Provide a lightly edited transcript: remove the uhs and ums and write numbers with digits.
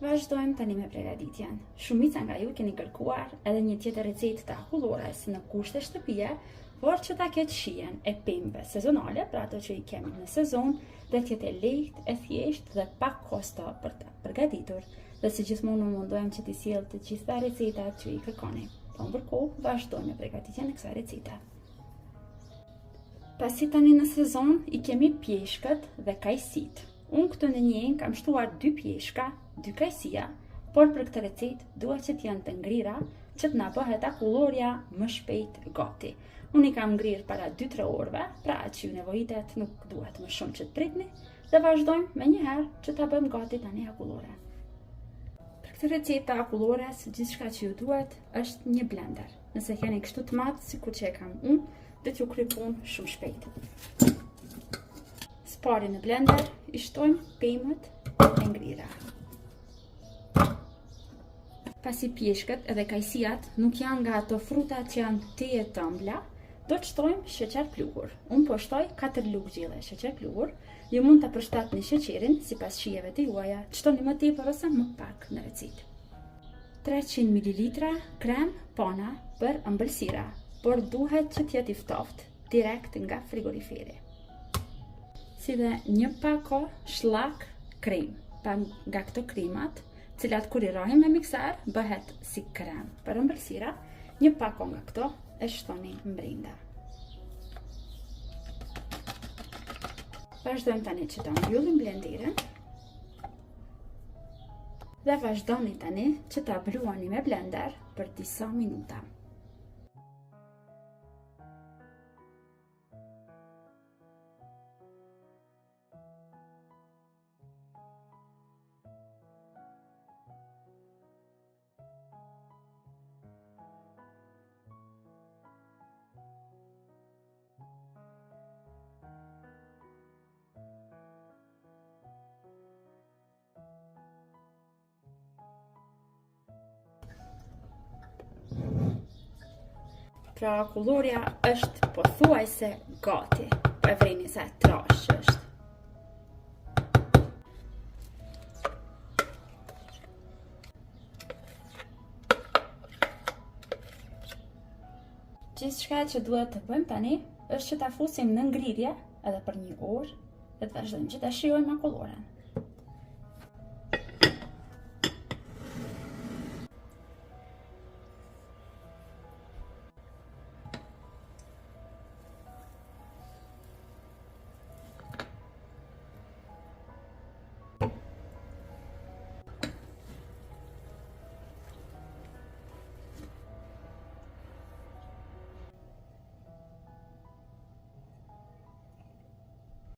Vazhdojmë tani me përgatitjen. Shumica nga ju keni kërkuar edhe një tjetër recetë të akullores në kushte shtëpie, por që ta ketë shijen e pemëve sezonale, pra ato që i kemi në sezon, dhe të jetë e lehtë, e thjeshtë dhe pak kosto për të përgatitur, dhe si gjithmonë mundohem që t'i sjell të gjitha recetat që i kërkoni. Po ndërkohë vazhdojmë me përgatitjen e kësaj recete. Pasi tani në sezon i kemi pjeshkët dhe kajsit. Unë këtë në njën kam shtuar 2 pjeshka, 2 kajsia, por për këtë recetë dua që t'janë të ngrira që t'na bëhet akullorja më shpejt gati. Unë i kam ngrirë para 2-3 orëve, pra që ju nevojitet nuk duhet më shumë që t'pritni, dhe vazhdojmë me njëherë që ta bëjmë gati tani akullore. Për këtë recetë të akullores, gjithçka që ju duhet është një blender. Nëse keni kështu të madh, sikur që e kam unë, dhe t'ju kryj punë shumë shpejt. Spari në blender, i shtojmë pemët e ngrira. Pasi pjeshkët edhe kajsijat nuk janë nga ato fruta që janë teje të ëmbla, do të shtojmë sheqer pluhur. Unë po shtoj 4 lugë gjelle sheqer pluhur. Ju mund ta përshtatni sheqerin sipas shijeve të juaja, çtoni më tepër ose më pak në recetë. 300 ml krem pana për ëmbëlsira, por duhet që t'jetë i ftoftë, direkt nga frigoriferi. Si dhe një pako shllak krem, pa nga këto kremat, cilat kur i rohim me mikser, bëhet si krem për ëmbëlsira, një pako nga këto e shtoni brenda. Vazhdojmë tani që ta mbyllim blenderin dhe vazhdoni tani që ta bluani me blender për disa minuta. Pra akullorja është pothuajse gati, po e vreni sa trash që është. Gjithçka që duhet të bëjmë tani është që ta fusim në ngrirje edhe për 1 orë dhe të vazhdojmë që ta shijojmë akulloren.